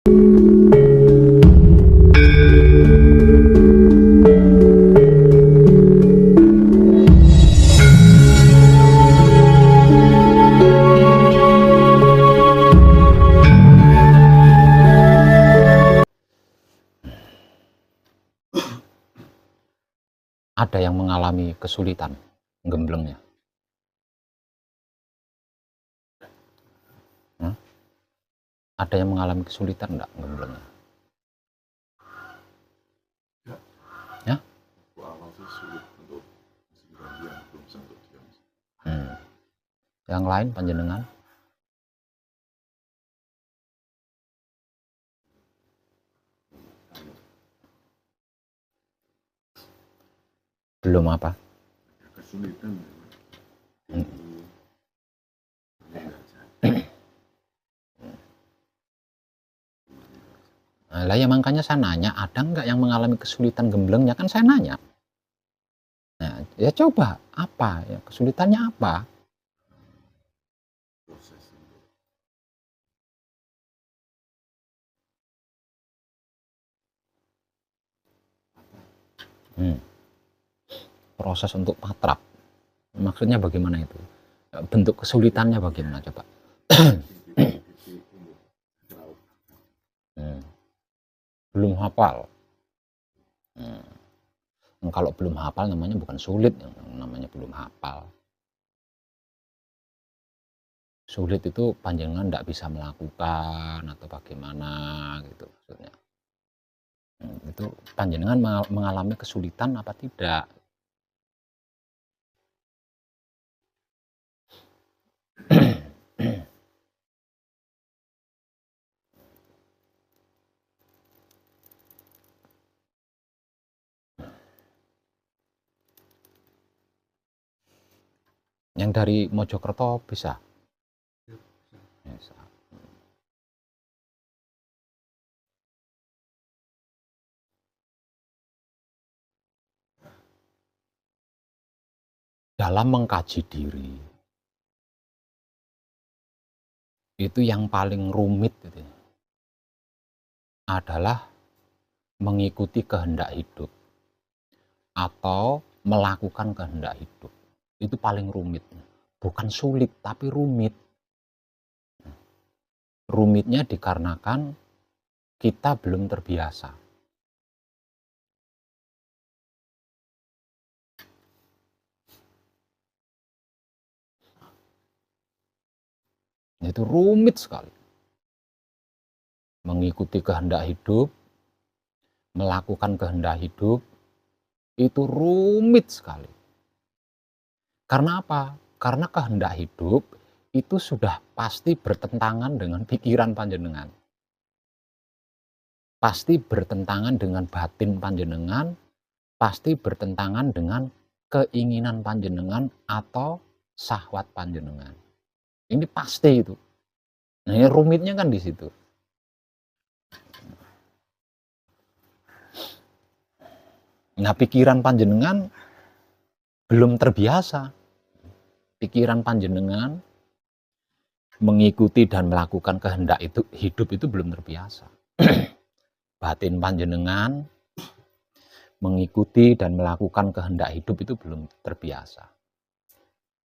Ada yang mengalami kesulitan gemblengnya? Hah? Ada yang mengalami kesulitan enggak gemblengnya? Ya? Awal sih sulit untuk diam, belum bisa untuk diam. Yang lain panjenengan? Belum apa? Kesulitan. Lah ya makanya saya nanya, ada nggak yang mengalami kesulitan gemblengnya? Kan saya nanya. Nah, ya coba apa ya kesulitannya apa? Proses Proses untuk patrap. Maksudnya bagaimana itu? Bentuk kesulitannya bagaimana coba? Belum hafal. Kalau belum hafal namanya bukan sulit, namanya belum hafal. Sulit itu panjenengan tidak bisa melakukan atau bagaimana gitu maksudnya. Itu panjenengan mengalami kesulitan apa tidak? Yang dari Mojokerto bisa? Bisa. Dalam mengkaji diri, itu yang paling rumit gitu, adalah mengikuti kehendak hidup atau melakukan kehendak hidup. Itu paling rumit. Bukan sulit, tapi rumit. Rumitnya dikarenakan kita belum terbiasa. Itu rumit sekali. Mengikuti kehendak hidup, melakukan kehendak hidup, itu rumit sekali. Karena apa? Karena kehendak hidup itu sudah pasti bertentangan dengan pikiran panjenengan. Pasti bertentangan dengan batin panjenengan, pasti bertentangan dengan keinginan panjenengan atau syahwat panjenengan. Ini pasti itu. Nah, ini rumitnya kan di situ. Nah, pikiran panjenengan belum terbiasa. Pikiran panjenengan mengikuti dan melakukan kehendak itu hidup itu belum terbiasa. Batin panjenengan mengikuti dan melakukan kehendak hidup itu belum terbiasa.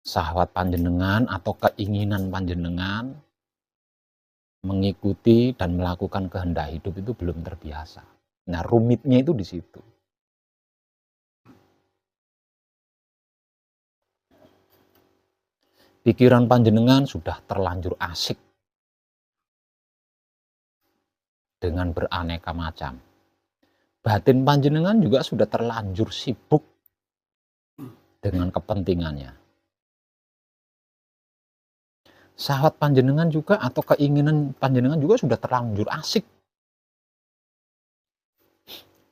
Syahwat panjenengan atau keinginan panjenengan mengikuti dan melakukan kehendak hidup itu belum terbiasa. Nah, rumitnya itu di situ. Pikiran panjenengan sudah terlanjur asik dengan beraneka macam. Batin panjenengan juga sudah terlanjur sibuk dengan kepentingannya. Syahwat panjenengan juga atau keinginan panjenengan juga sudah terlanjur asik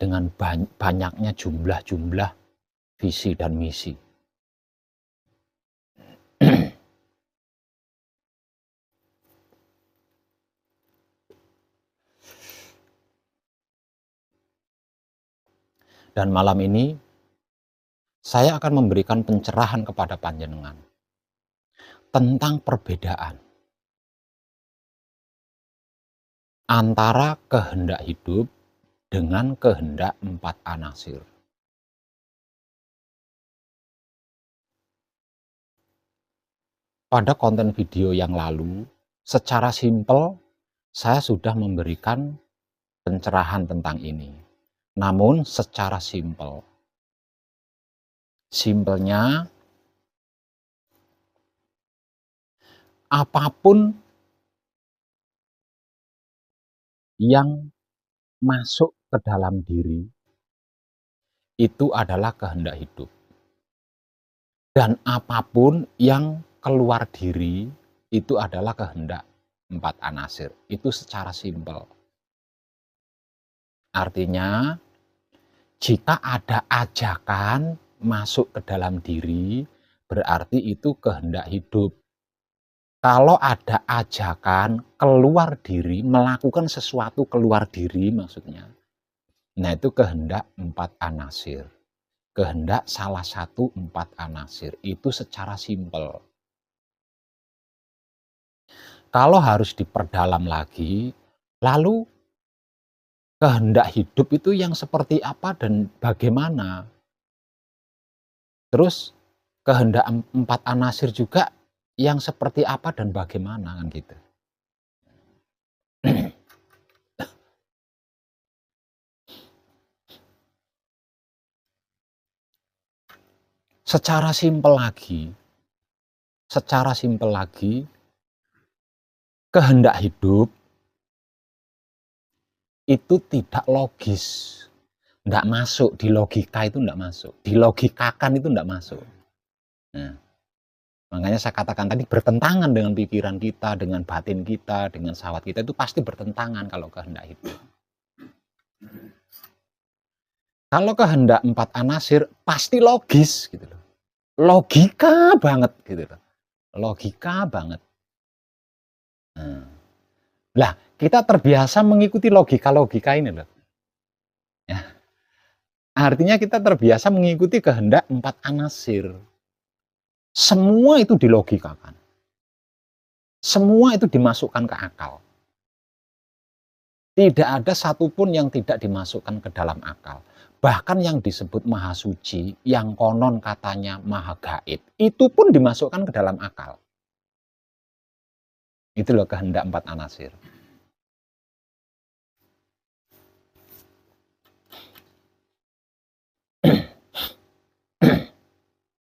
dengan banyaknya jumlah-jumlah visi dan misi. Dan malam ini saya akan memberikan pencerahan kepada panjenengan tentang perbedaan antara kehendak hidup dengan kehendak 4 anasir. Pada konten video yang lalu, secara simpel saya sudah memberikan pencerahan tentang ini. Namun secara simpelnya apapun yang masuk ke dalam diri itu adalah kehendak hidup. Dan apapun yang keluar diri itu adalah kehendak 4 anasir. Itu secara simpel. Artinya, jika ada ajakan masuk ke dalam diri, berarti itu kehendak hidup. Kalau ada ajakan keluar diri, melakukan sesuatu keluar diri maksudnya, nah itu kehendak 4 anasir. Kehendak salah satu 4 anasir. Itu secara simpel. Kalau harus diperdalam lagi, lalu kehendak hidup itu yang seperti apa dan bagaimana? Terus kehendak 4 anasir juga yang seperti apa dan bagaimana, kan gitu. Secara simpel lagi, kehendak hidup itu tidak logis, enggak masuk di logika, itu enggak masuk, dilogikakan itu enggak masuk. Nah, makanya saya katakan tadi bertentangan dengan pikiran kita, dengan batin kita, dengan syahwat kita, itu pasti bertentangan kalau kehendak hidup. Kalau kehendak 4 anasir pasti logis gitu loh. Logika banget gitu loh. Logika banget. Lah, kita terbiasa mengikuti logika-logika ini loh. Ya. Artinya kita terbiasa mengikuti kehendak 4 anasir. Semua itu dilogikakan. Semua itu dimasukkan ke akal. Tidak ada satupun yang tidak dimasukkan ke dalam akal. Bahkan yang disebut maha suci, yang konon katanya maha gaib, itu pun dimasukkan ke dalam akal. Itu loh kehendak 4 anasir.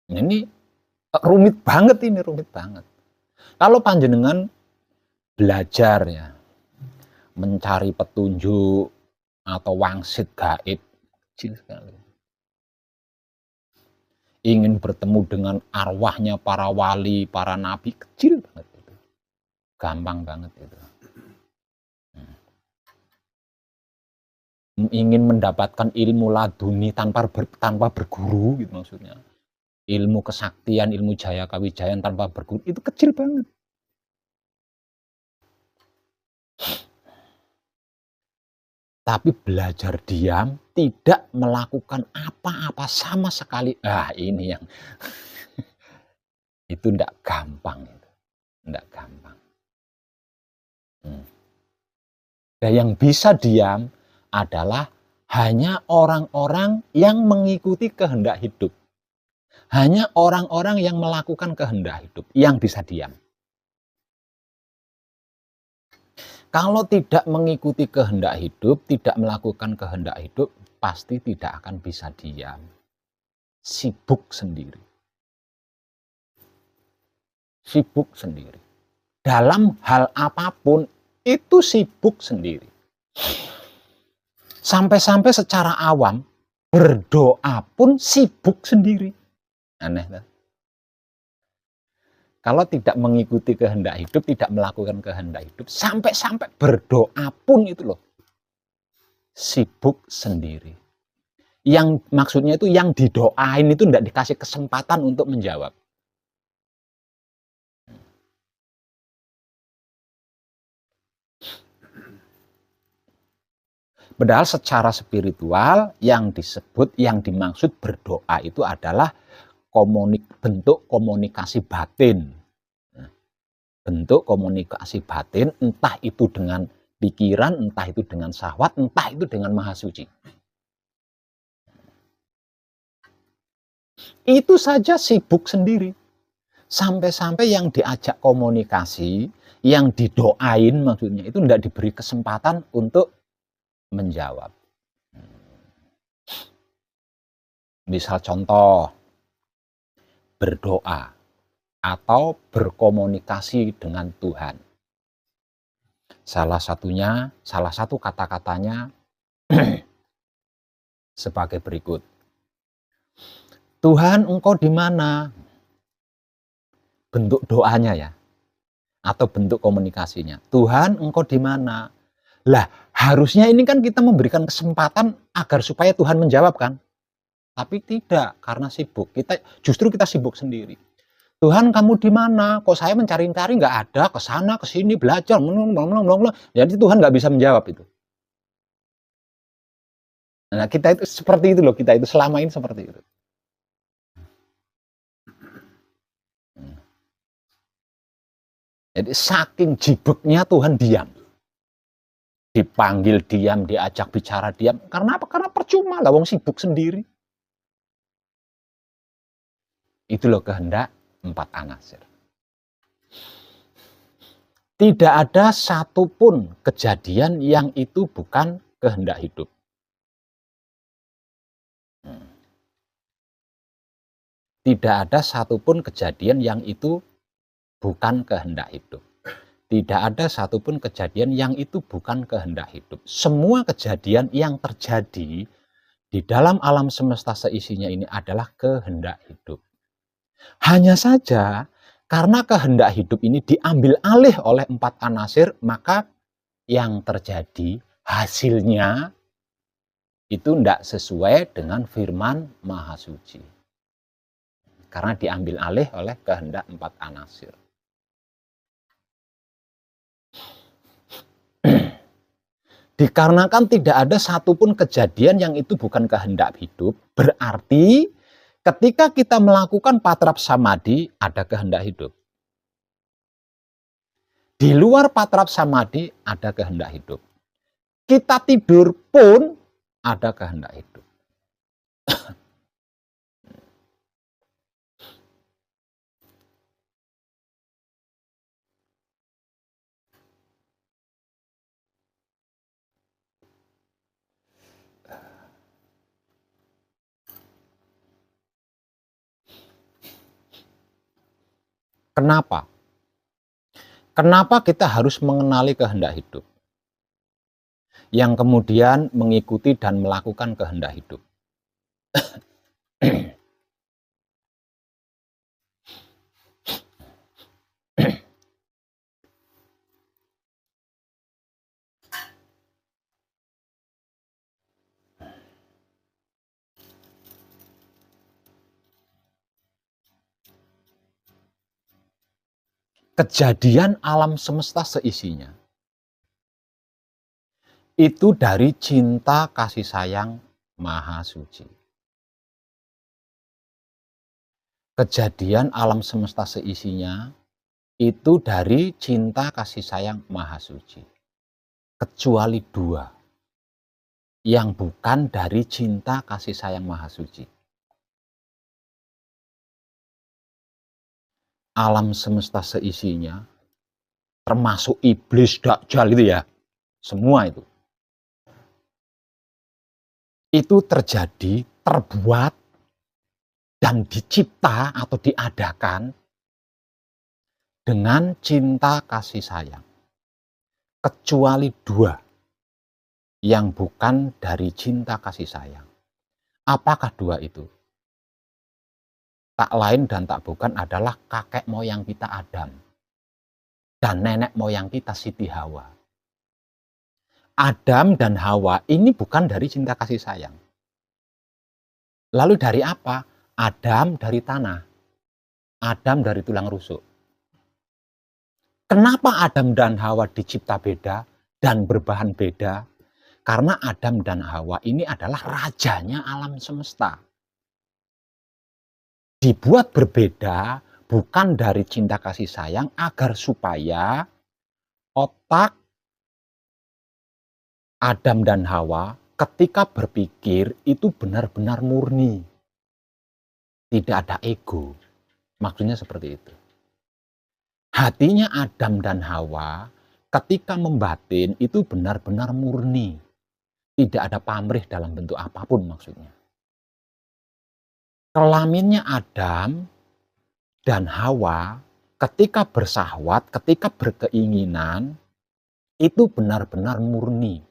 Ini rumit banget ini, rumit banget. Kalau panjenengan belajar ya, mencari petunjuk atau wangsit gaib, kecil sekali. Ingin bertemu dengan arwahnya para wali, para nabi, kecil banget itu. Gampang banget itu. Ingin mendapatkan ilmu laduni tanpa berguru gitu maksudnya. Ilmu kesaktian, ilmu jaya kawijayan tanpa berguru, itu kecil banget. Tapi belajar diam, tidak melakukan apa-apa sama sekali. Ini yang itu enggak gampang itu. Enggak gampang. Dan yang bisa diam adalah hanya orang-orang yang mengikuti kehendak hidup. Hanya orang-orang yang melakukan kehendak hidup yang bisa diam. Kalau tidak mengikuti kehendak hidup, tidak melakukan kehendak hidup, pasti tidak akan bisa diam. Sibuk sendiri. Sibuk sendiri. Dalam hal apapun, itu sibuk sendiri. Sampai-sampai secara awam, berdoa pun sibuk sendiri. Aneh kan? Kalau tidak mengikuti kehendak hidup, tidak melakukan kehendak hidup, sampai-sampai berdoa pun itu loh, sibuk sendiri. Yang maksudnya itu yang didoain itu tidak dikasih kesempatan untuk menjawab. Padahal secara spiritual yang disebut, yang dimaksud berdoa itu adalah bentuk komunikasi batin. Bentuk komunikasi batin, entah itu dengan pikiran, entah itu dengan syahwat, entah itu dengan maha suci. Itu saja sibuk sendiri. Sampai-sampai yang diajak komunikasi, yang didoain maksudnya, itu tidak diberi kesempatan untuk menjawab. Misal contoh, berdoa atau berkomunikasi dengan Tuhan. Salah satu kata-katanya sebagai berikut. Tuhan, Engkau di mana? Bentuk doanya ya, atau bentuk komunikasinya. Tuhan, Engkau di mana? Lah, harusnya ini kan kita memberikan kesempatan agar supaya Tuhan menjawab kan? Tapi tidak, karena sibuk. Justru kita sibuk sendiri. Tuhan, kamu di mana? Kok saya mencari-cari nggak ada, ke sana, ke sini, belajar, jadi Tuhan nggak bisa menjawab itu. Nah, kita itu seperti itu loh, kita itu selama ini seperti itu. Jadi saking jibeknya Tuhan diam. Dipanggil diam, diajak bicara diam. Karena apa? Karena percuma lah, wong sibuk sendiri. Itu loh kehendak 4 anasir. Tidak ada satupun kejadian yang itu bukan kehendak hidup. Tidak ada satupun kejadian yang itu bukan kehendak hidup. Tidak ada satupun kejadian yang itu bukan kehendak hidup. Semua kejadian yang terjadi di dalam alam semesta seisinya ini adalah kehendak hidup. Hanya saja karena kehendak hidup ini diambil alih oleh 4 anasir, maka yang terjadi hasilnya itu tidak sesuai dengan firman Maha Suci. Karena diambil alih oleh kehendak 4 anasir. Dikarenakan tidak ada satupun kejadian yang itu bukan kehendak hidup, berarti ketika kita melakukan patrap samadhi, ada kehendak hidup. Di luar patrap samadhi, ada kehendak hidup. Kita tidur pun ada kehendak hidup. Kenapa? Kenapa kita harus mengenali kehendak hidup? Yang kemudian mengikuti dan melakukan kehendak hidup. Kejadian alam semesta seisinya itu dari cinta kasih sayang Maha Suci. Kejadian alam semesta seisinya itu dari cinta kasih sayang Maha Suci. Kecuali 2 yang bukan dari cinta kasih sayang Maha Suci. Alam semesta seisinya, termasuk iblis, dajjal itu ya, semua itu terjadi, terbuat, dan dicipta atau diadakan dengan cinta kasih sayang. Kecuali 2 yang bukan dari cinta kasih sayang. Apakah 2 itu? Tak lain dan tak bukan adalah kakek moyang kita Adam dan nenek moyang kita Siti Hawa. Adam dan Hawa ini bukan dari cinta kasih sayang. Lalu dari apa? Adam dari tanah. Adam dari tulang rusuk. Kenapa Adam dan Hawa dicipta beda dan berbahan beda? Karena Adam dan Hawa ini adalah rajanya alam semesta. Dibuat berbeda bukan dari cinta kasih sayang agar supaya otak, Adam dan Hawa ketika berpikir itu benar-benar murni. Tidak ada ego. Maksudnya seperti itu. Hatinya Adam dan Hawa ketika membatin itu benar-benar murni. Tidak ada pamrih dalam bentuk apapun maksudnya. Kelaminnya Adam dan Hawa ketika bersahwat, ketika berkeinginan, itu benar-benar murni.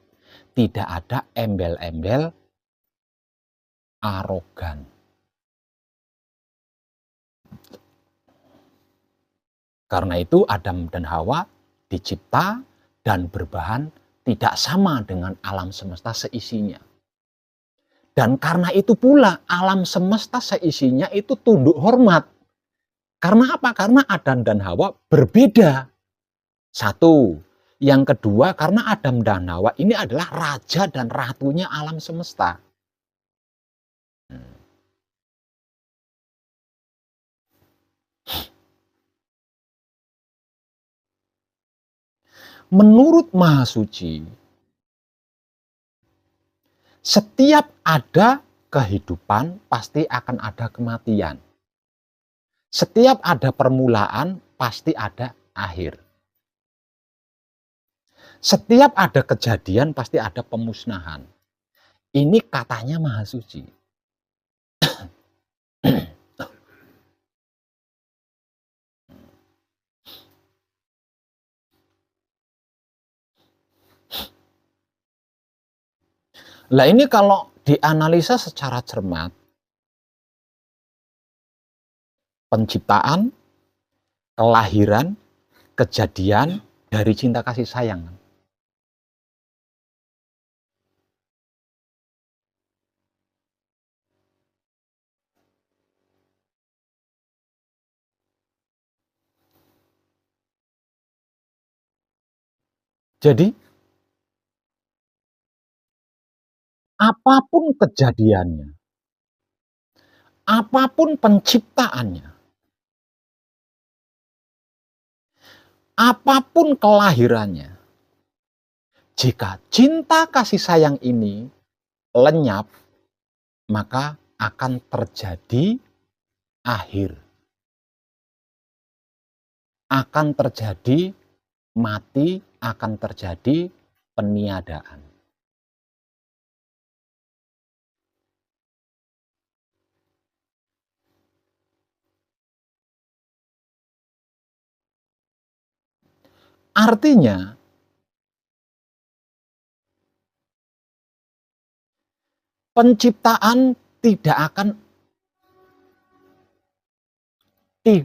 Tidak ada embel-embel arogan. Karena itu Adam dan Hawa dicipta dan berbahan tidak sama dengan alam semesta seisinya. Dan karena itu pula alam semesta seisinya itu tunduk hormat. Karena apa? Karena Adam dan Hawa berbeda. Satu. Yang kedua, karena Adam dan Hawa ini adalah raja dan ratunya alam semesta. Menurut Maha Suci, setiap ada kehidupan pasti akan ada kematian. Setiap ada permulaan pasti ada akhir. Setiap ada kejadian pasti ada pemusnahan. Ini katanya Maha Suci. Lah ini kalau dianalisa secara cermat, penciptaan, kelahiran, kejadian dari cinta kasih sayang. Jadi apapun kejadiannya, apapun penciptaannya, apapun kelahirannya, jika cinta kasih sayang ini lenyap, maka akan terjadi akhir. Akan terjadi mati, akan terjadi peniadaan. Artinya, penciptaan tidak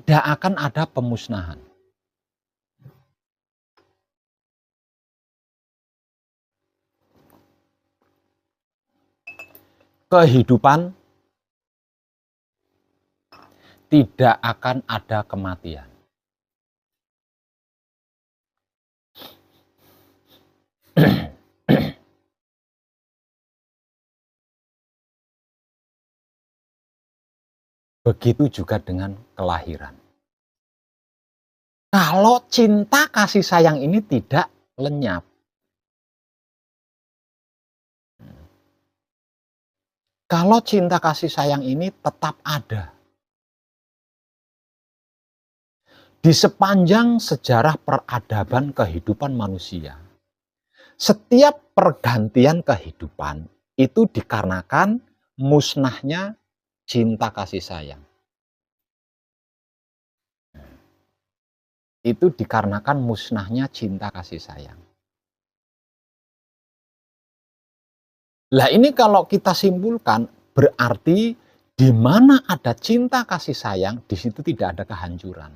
akan ada pemusnahan. Kehidupan tidak akan ada kematian. Begitu juga dengan kelahiran. Kalau cinta kasih sayang ini tidak lenyap. Kalau cinta kasih sayang ini tetap ada. Di sepanjang sejarah peradaban kehidupan manusia, setiap pergantian kehidupan itu dikarenakan musnahnya cinta kasih sayang. Itu dikarenakan musnahnya cinta kasih sayang. Lah ini kalau kita simpulkan berarti di mana ada cinta kasih sayang, di situ tidak ada kehancuran.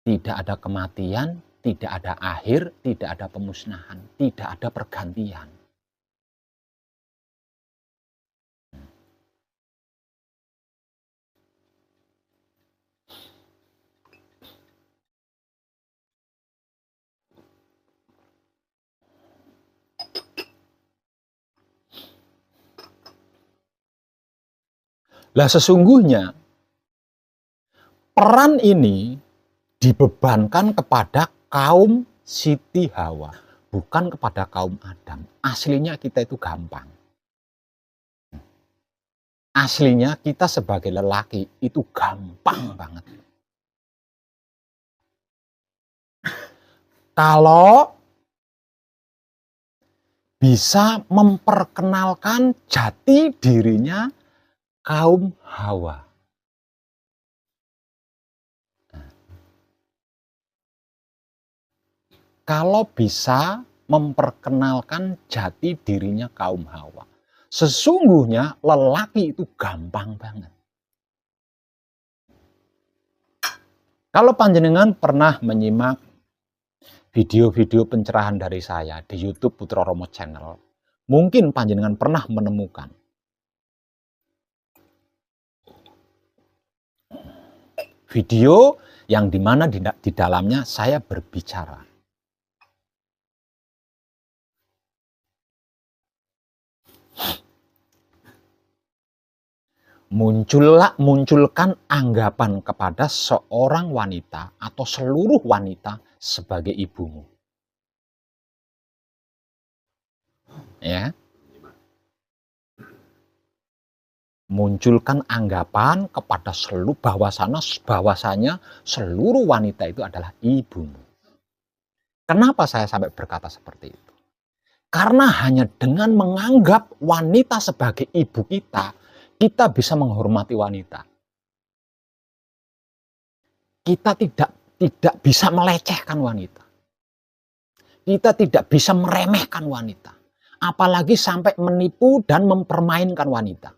Tidak ada kematian, tidak ada akhir, tidak ada pemusnahan, tidak ada pergantian. Lah sesungguhnya peran ini dibebankan kepada kaum Siti Hawa. bukan kepada kaum Adam. Aslinya kita itu gampang. Aslinya kita sebagai lelaki itu gampang banget. Kalau bisa memperkenalkan jati dirinya kaum Hawa. Kalau bisa memperkenalkan jati dirinya kaum Hawa. Sesungguhnya lelaki itu gampang banget. Kalau panjenengan pernah menyimak video-video pencerahan dari saya di YouTube Putra Romo Channel, mungkin panjenengan pernah menemukan video yang dimana di dalamnya saya berbicara munculkan anggapan kepada seorang wanita atau seluruh wanita sebagai ibumu. Ya. Munculkan anggapan kepada seluruh bahwasanya seluruh wanita itu adalah ibumu. Kenapa saya sampai berkata seperti itu? Karena hanya dengan menganggap wanita sebagai ibu kita bisa menghormati wanita. Kita tidak bisa melecehkan wanita. Kita tidak bisa meremehkan wanita. Apalagi sampai menipu dan mempermainkan wanita.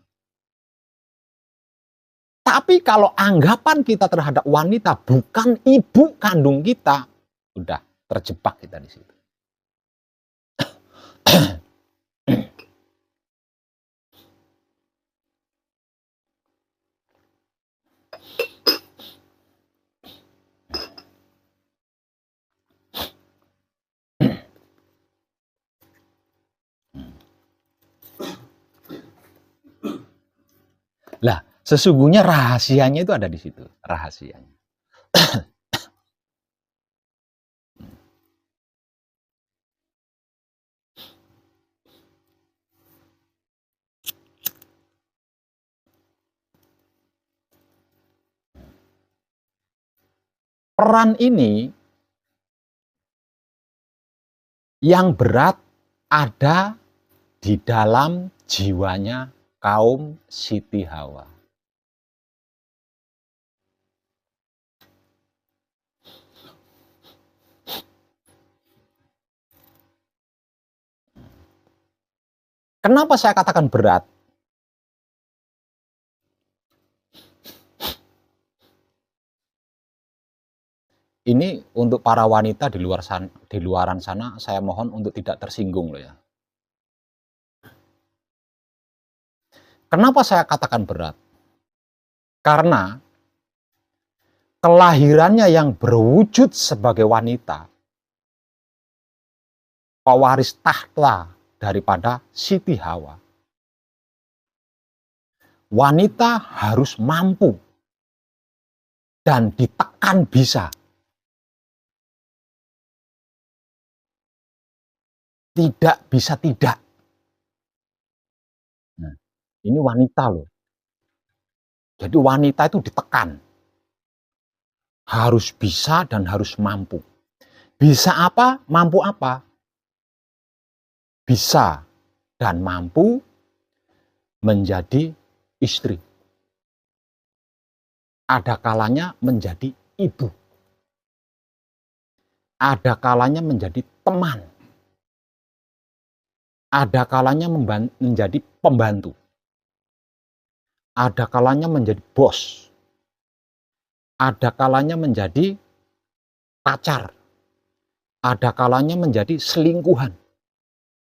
Tapi kalau anggapan kita terhadap wanita bukan ibu kandung kita, udah terjebak kita di situ. Lah, sesungguhnya rahasianya itu ada di situ, rahasianya. Peran ini yang berat ada di dalam jiwanya kaum Siti Hawa. Kenapa saya katakan berat? Ini untuk para wanita di luaran sana, saya mohon untuk tidak tersinggung loh ya. Kenapa saya katakan berat? Karena kelahirannya yang berwujud sebagai wanita, pewaris tahta daripada Siti Hawa. Wanita harus mampu dan ditekan bisa. Tidak bisa tidak. Nah, ini wanita loh. Jadi wanita itu ditekan. Harus bisa dan harus mampu. Bisa apa? Mampu apa? Bisa dan mampu menjadi istri. Ada kalanya menjadi ibu. Ada kalanya menjadi teman. Ada kalanya menjadi pembantu. Ada kalanya menjadi bos. Ada kalanya menjadi pacar. Ada kalanya menjadi selingkuhan.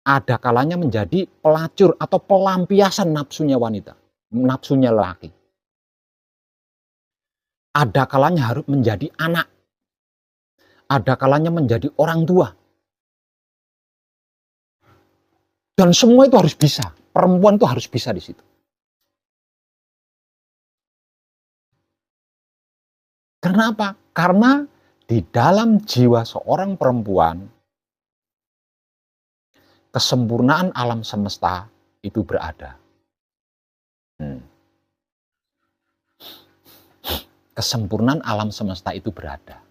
Ada kalanya menjadi pelacur atau pelampiasan nafsunya wanita, nafsunya lelaki. Ada kalanya harus menjadi anak. Ada kalanya menjadi orang tua. Dan semua itu harus bisa. Perempuan itu harus bisa di situ. Karena apa? Karena di dalam jiwa seorang perempuan kesempurnaan alam semesta itu berada. Kesempurnaan alam semesta itu berada.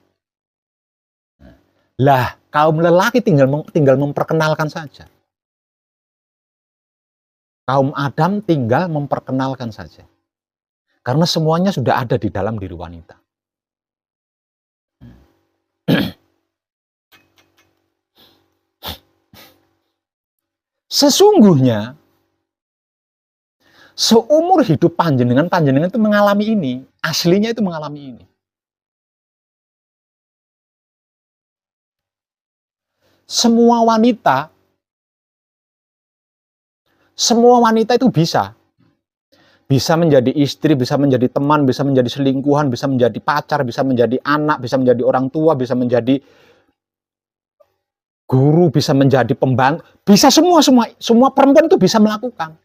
Lah, kaum lelaki tinggal memperkenalkan saja. Kaum Adam tinggal memperkenalkan saja. Karena semuanya sudah ada di dalam diri wanita. Sesungguhnya, seumur hidup panjenengan itu mengalami ini. Aslinya itu mengalami ini. Semua wanita itu bisa menjadi istri, bisa menjadi teman, bisa menjadi selingkuhan, bisa menjadi pacar, bisa menjadi anak, bisa menjadi orang tua, bisa menjadi guru, bisa menjadi pembantu, bisa semua perempuan itu bisa melakukan.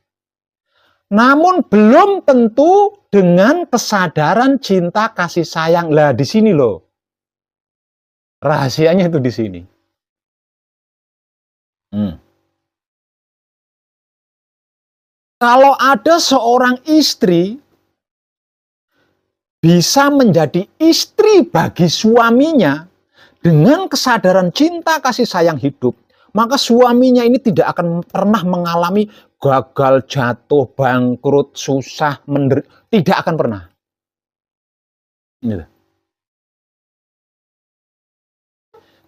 Namun belum tentu dengan kesadaran cinta kasih sayang. Lah di sini loh. Rahasianya itu di sini. Kalau ada seorang istri bisa menjadi istri bagi suaminya dengan kesadaran cinta kasih sayang hidup, maka suaminya ini tidak akan pernah mengalami gagal, jatuh, bangkrut, susah, menderita. Tidak akan pernah.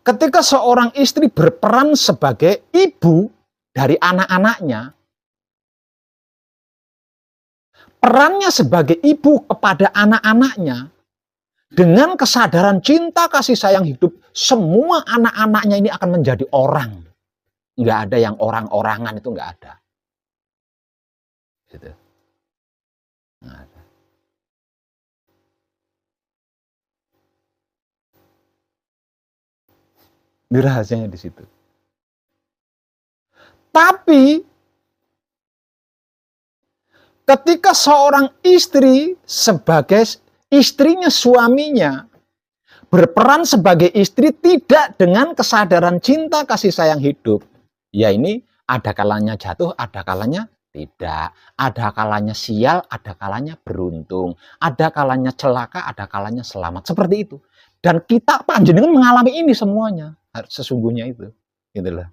Ketika seorang istri berperan sebagai ibu dari anak-anaknya, perannya sebagai ibu kepada anak-anaknya, dengan kesadaran cinta kasih sayang hidup, semua anak-anaknya ini akan menjadi orang. Nggak ada yang orang-orangan, itu nggak ada. Gitu. Nggak ada. Ini rahasianya di situ. Tapi ketika seorang istri sebagai istrinya suaminya berperan sebagai istri tidak dengan kesadaran cinta kasih sayang hidup, ya ini ada kalanya jatuh, ada kalanya tidak, ada kalanya sial, ada kalanya beruntung, ada kalanya celaka, ada kalanya selamat, seperti itu. Dan kita panjenengan mengalami ini semuanya, sesungguhnya itu, gitulah.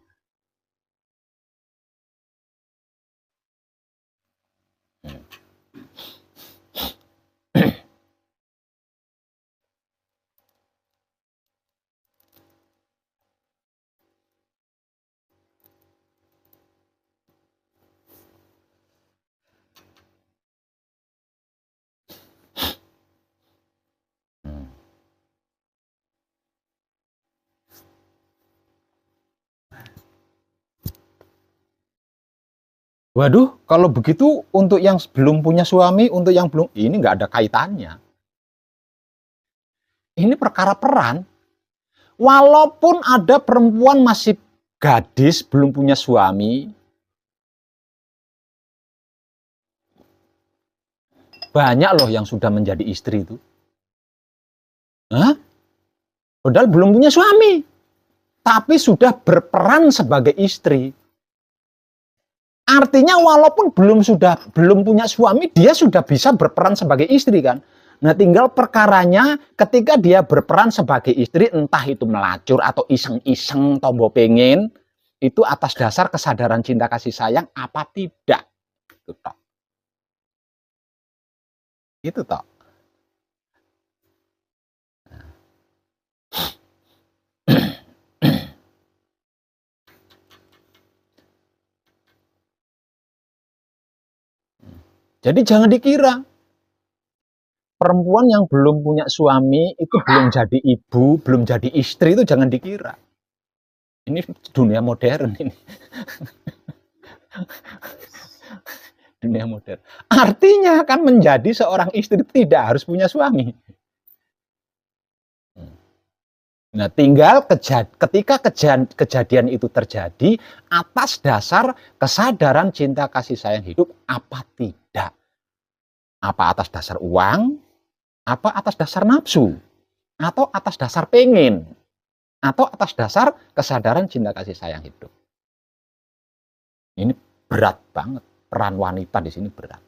Waduh, kalau begitu untuk yang belum punya suami, untuk yang belum, ini nggak ada kaitannya. Ini perkara peran. Walaupun ada perempuan masih gadis, belum punya suami, banyak loh yang sudah menjadi istri itu. Hah? Padahal belum punya suami, tapi sudah berperan sebagai istri. Artinya walaupun belum punya suami, dia sudah bisa berperan sebagai istri kan. Nah tinggal perkaranya ketika dia berperan sebagai istri, entah itu melacur atau iseng-iseng tombo pengen, itu atas dasar kesadaran cinta kasih sayang apa tidak. Itu toh. Itu toh. Jadi jangan dikira perempuan yang belum punya suami itu belum jadi ibu, belum jadi istri, itu jangan dikira. Ini dunia modern ini. Dunia modern. Artinya kan menjadi seorang istri tidak harus punya suami. Nah, tinggal ketika kejadian itu terjadi atas dasar kesadaran cinta kasih sayang hidup apa tidak. Apa atas dasar uang, apa atas dasar nafsu, atau atas dasar pengen, atau atas dasar kesadaran cinta kasih sayang hidup. Ini berat banget. Peran wanita di sini berat.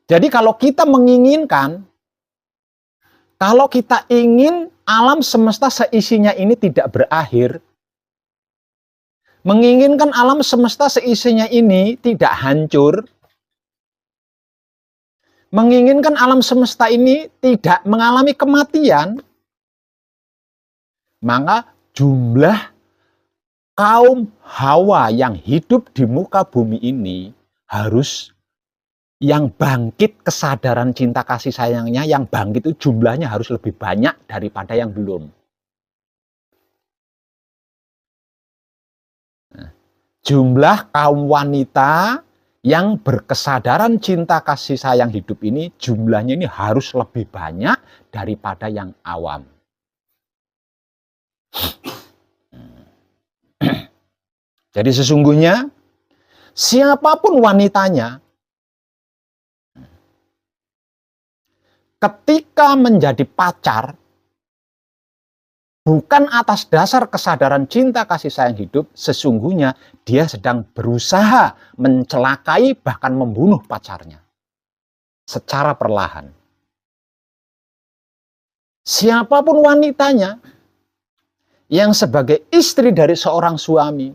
Jadi kalau kita menginginkan, kalau kita ingin alam semesta seisinya ini tidak berakhir, menginginkan alam semesta seisinya ini tidak hancur, menginginkan alam semesta ini tidak mengalami kematian, maka jumlah kaum Hawa yang hidup di muka bumi ini harus yang bangkit kesadaran cinta kasih sayangnya, yang bangkit itu jumlahnya harus lebih banyak daripada yang belum. Nah, jumlah kaum wanita yang berkesadaran cinta kasih sayang hidup ini, jumlahnya ini harus lebih banyak daripada yang awam. Jadi sesungguhnya siapapun wanitanya, ketika menjadi pacar, bukan atas dasar kesadaran cinta kasih sayang hidup, sesungguhnya dia sedang berusaha mencelakai bahkan membunuh pacarnya secara perlahan. Siapapun wanitanya yang sebagai istri dari seorang suami,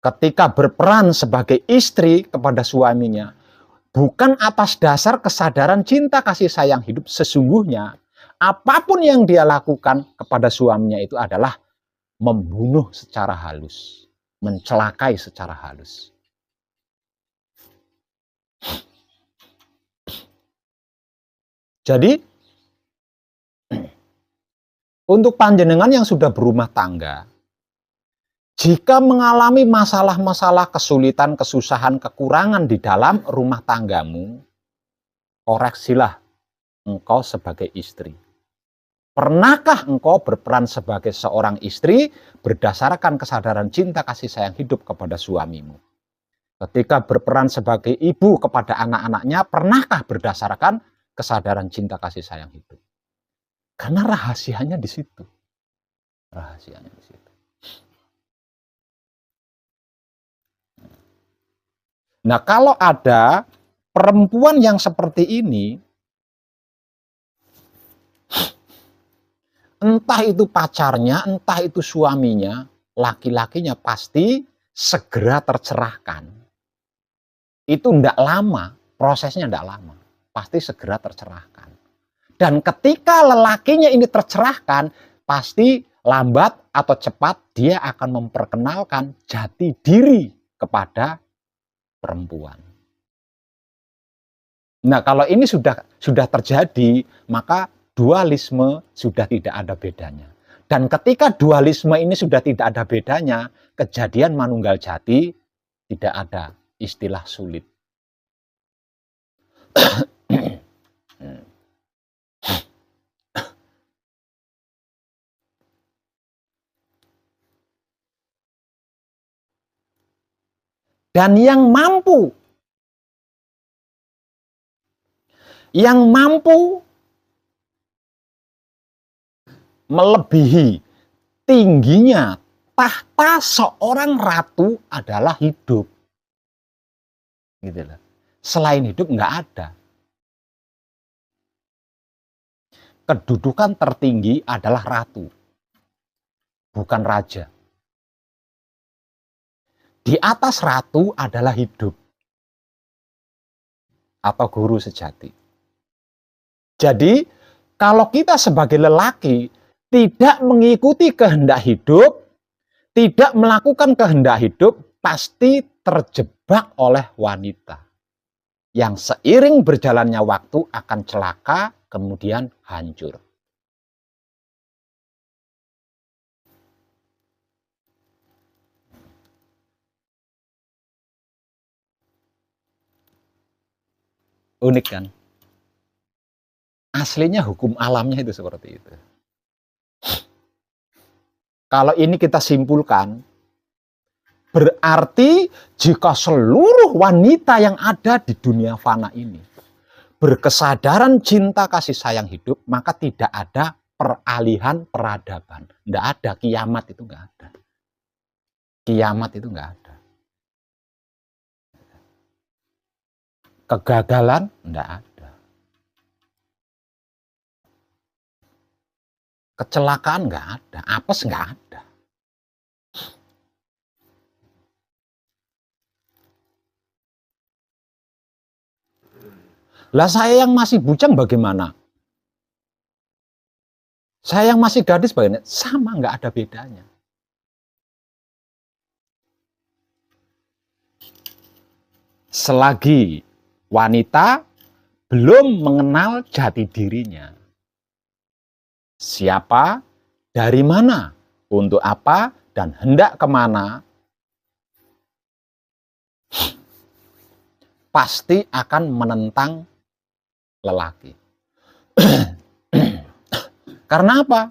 ketika berperan sebagai istri kepada suaminya, bukan atas dasar kesadaran cinta kasih sayang hidup, sesungguhnya apapun yang dia lakukan kepada suaminya itu adalah membunuh secara halus, mencelakai secara halus. Jadi, untuk panjenengan yang sudah berumah tangga, jika mengalami masalah-masalah, kesulitan, kesusahan, kekurangan di dalam rumah tanggamu, koreksilah engkau sebagai istri. Pernahkah engkau berperan sebagai seorang istri berdasarkan kesadaran cinta kasih sayang hidup kepada suamimu? Ketika berperan sebagai ibu kepada anak-anaknya, pernahkah berdasarkan kesadaran cinta kasih sayang hidup? Karena rahasianya di situ. Rahasianya di situ. Nah, kalau ada perempuan yang seperti ini, entah itu pacarnya, entah itu suaminya, laki-lakinya pasti segera tercerahkan. Itu tidak lama, prosesnya tidak lama, pasti segera tercerahkan. Dan ketika lelakinya ini tercerahkan, pasti lambat atau cepat dia akan memperkenalkan jati diri kepada perempuan. Nah, kalau ini sudah terjadi, maka dualisme sudah tidak ada bedanya. Dan ketika dualisme ini sudah tidak ada bedanya, kejadian manunggal jati tidak ada istilah sulit. Dan yang mampu melebihi tingginya tahta seorang ratu adalah hidup. Gitu loh. Selain hidup nggak ada. Kedudukan tertinggi adalah ratu, bukan raja. Di atas ratu adalah hidup atau guru sejati. Jadi, kalau kita sebagai lelaki tidak mengikuti kehendak hidup, tidak melakukan kehendak hidup, pasti terjebak oleh wanita yang seiring berjalannya waktu akan celaka, kemudian hancur. Unik kan? Aslinya hukum alamnya itu seperti itu. Kalau ini kita simpulkan, berarti jika seluruh wanita yang ada di dunia fana ini berkesadaran cinta kasih sayang hidup, maka tidak ada peralihan peradaban. Nggak ada kiamat, itu nggak ada. Kiamat itu nggak ada. Kegagalan nggak ada. Kecelakaan nggak ada. Apes nggak ada. Lah saya yang masih bujang bagaimana? Saya yang masih gadis bagaimana? Sama, nggak ada bedanya. Selagi wanita belum mengenal jati dirinya. Siapa, dari mana, untuk apa, dan hendak kemana, pasti akan menentang lelaki. Karena apa?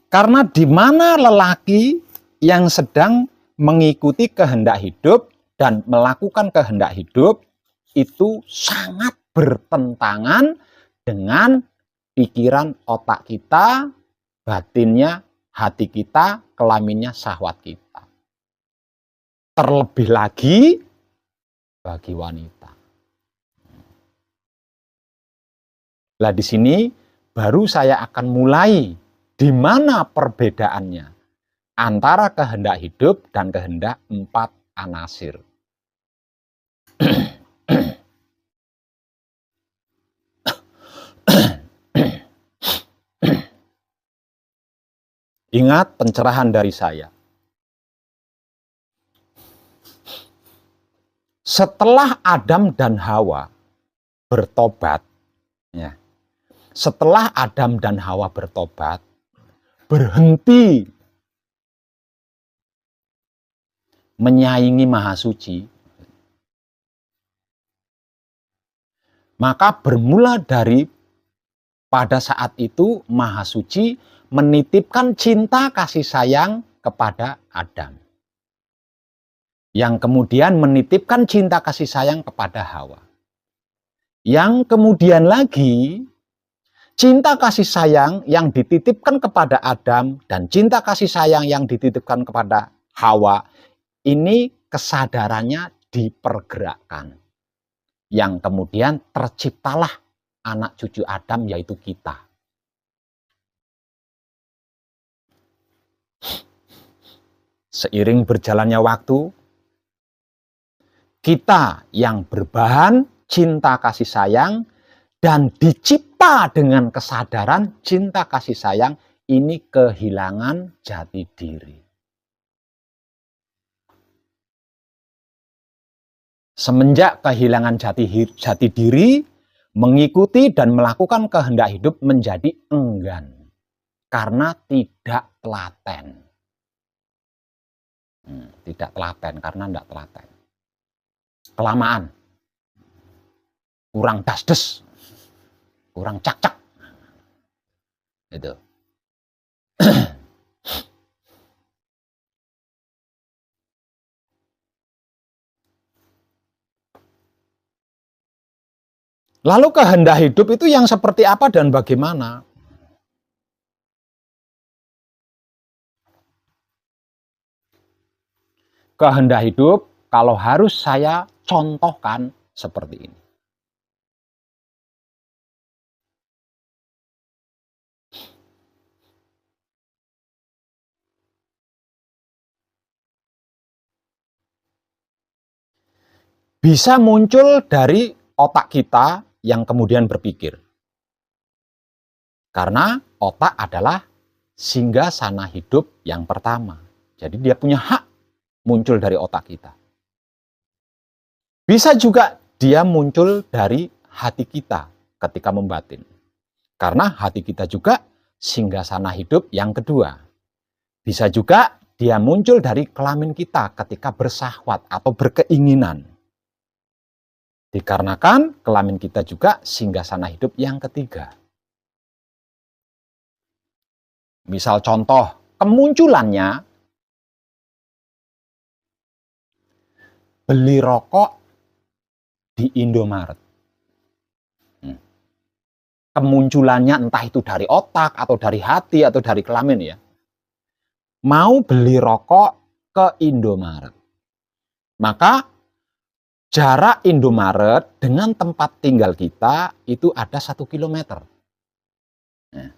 Karena di mana lelaki yang sedang mengikuti kehendak hidup dan melakukan kehendak hidup itu sangat bertentangan dengan pikiran otak kita, batinnya, hati kita, kelaminnya, syahwat kita. Terlebih lagi bagi wanita. Nah, di sini baru saya akan mulai di mana perbedaannya antara kehendak hidup dan kehendak 4 anasir. Ingat pencerahan dari saya. Setelah Adam dan Hawa bertobat, ya, setelah Adam dan Hawa bertobat, berhenti menyaingi Maha Suci, maka bermula dari pada saat itu Maha Suci menitipkan cinta kasih sayang kepada Adam, yang kemudian menitipkan cinta kasih sayang kepada Hawa, yang kemudian lagi cinta kasih sayang yang dititipkan kepada Adam dan cinta kasih sayang yang dititipkan kepada Hawa ini kesadarannya dipergerakkan, yang kemudian terciptalah anak cucu Adam, yaitu kita. Seiring berjalannya waktu, kita yang berbahan cinta kasih sayang dan dicipta dengan kesadaran cinta kasih sayang ini kehilangan jati diri. Semenjak kehilangan jati diri, mengikuti dan melakukan kehendak hidup menjadi enggan karena tidak telaten. Tidak telaten karena tidak telaten. Kelamaan, kurang dasdes, kurang cak-cak. Itu. Lalu kehendak hidup itu yang seperti apa dan bagaimana? Kehendak hidup kalau harus saya contohkan seperti ini. Bisa muncul dari otak kita yang kemudian berpikir. Karena otak adalah singgasana hidup yang pertama. Jadi dia punya hak muncul dari otak kita. Bisa juga dia muncul dari hati kita ketika membatin. Karena hati kita juga singgasana hidup yang kedua. Bisa juga dia muncul dari kelamin kita ketika bersahwat atau berkeinginan. Dikarenakan kelamin kita juga singgasana hidup yang ketiga. Misal contoh, kemunculannya beli rokok di Indomaret. kemunculannya entah itu dari otak atau dari hati atau dari kelamin ya, mau beli rokok ke Indomaret. Maka jarak Indomaret dengan tempat tinggal kita itu ada 1 kilometer. Nah,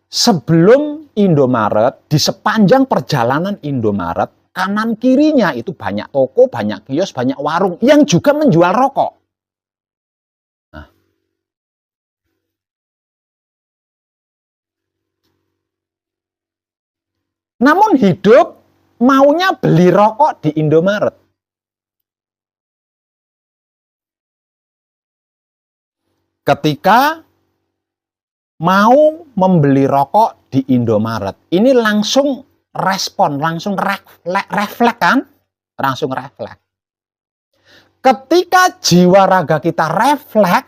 sebelum Indomaret, di sepanjang perjalanan Indomaret, kanan kirinya itu banyak toko, banyak kios, banyak warung yang juga menjual rokok. Nah, namun hidup maunya beli rokok di Indomaret. Ketika mau membeli rokok di Indomaret, ini langsung respon, langsung refleks kan? Langsung refleks. Ketika jiwa raga kita refleks,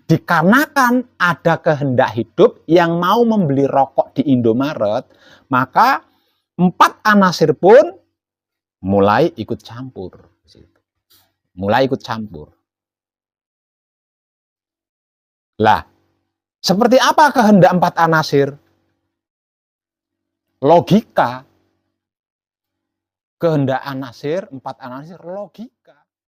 dikarenakan ada kehendak hidup yang mau membeli rokok di Indomaret, maka 4 anasir pun mulai ikut campur. Mulai ikut campur. Lah, seperti apa kehendak 4 anasir? Logika. Kehendak anasir, 4 anasir, logika.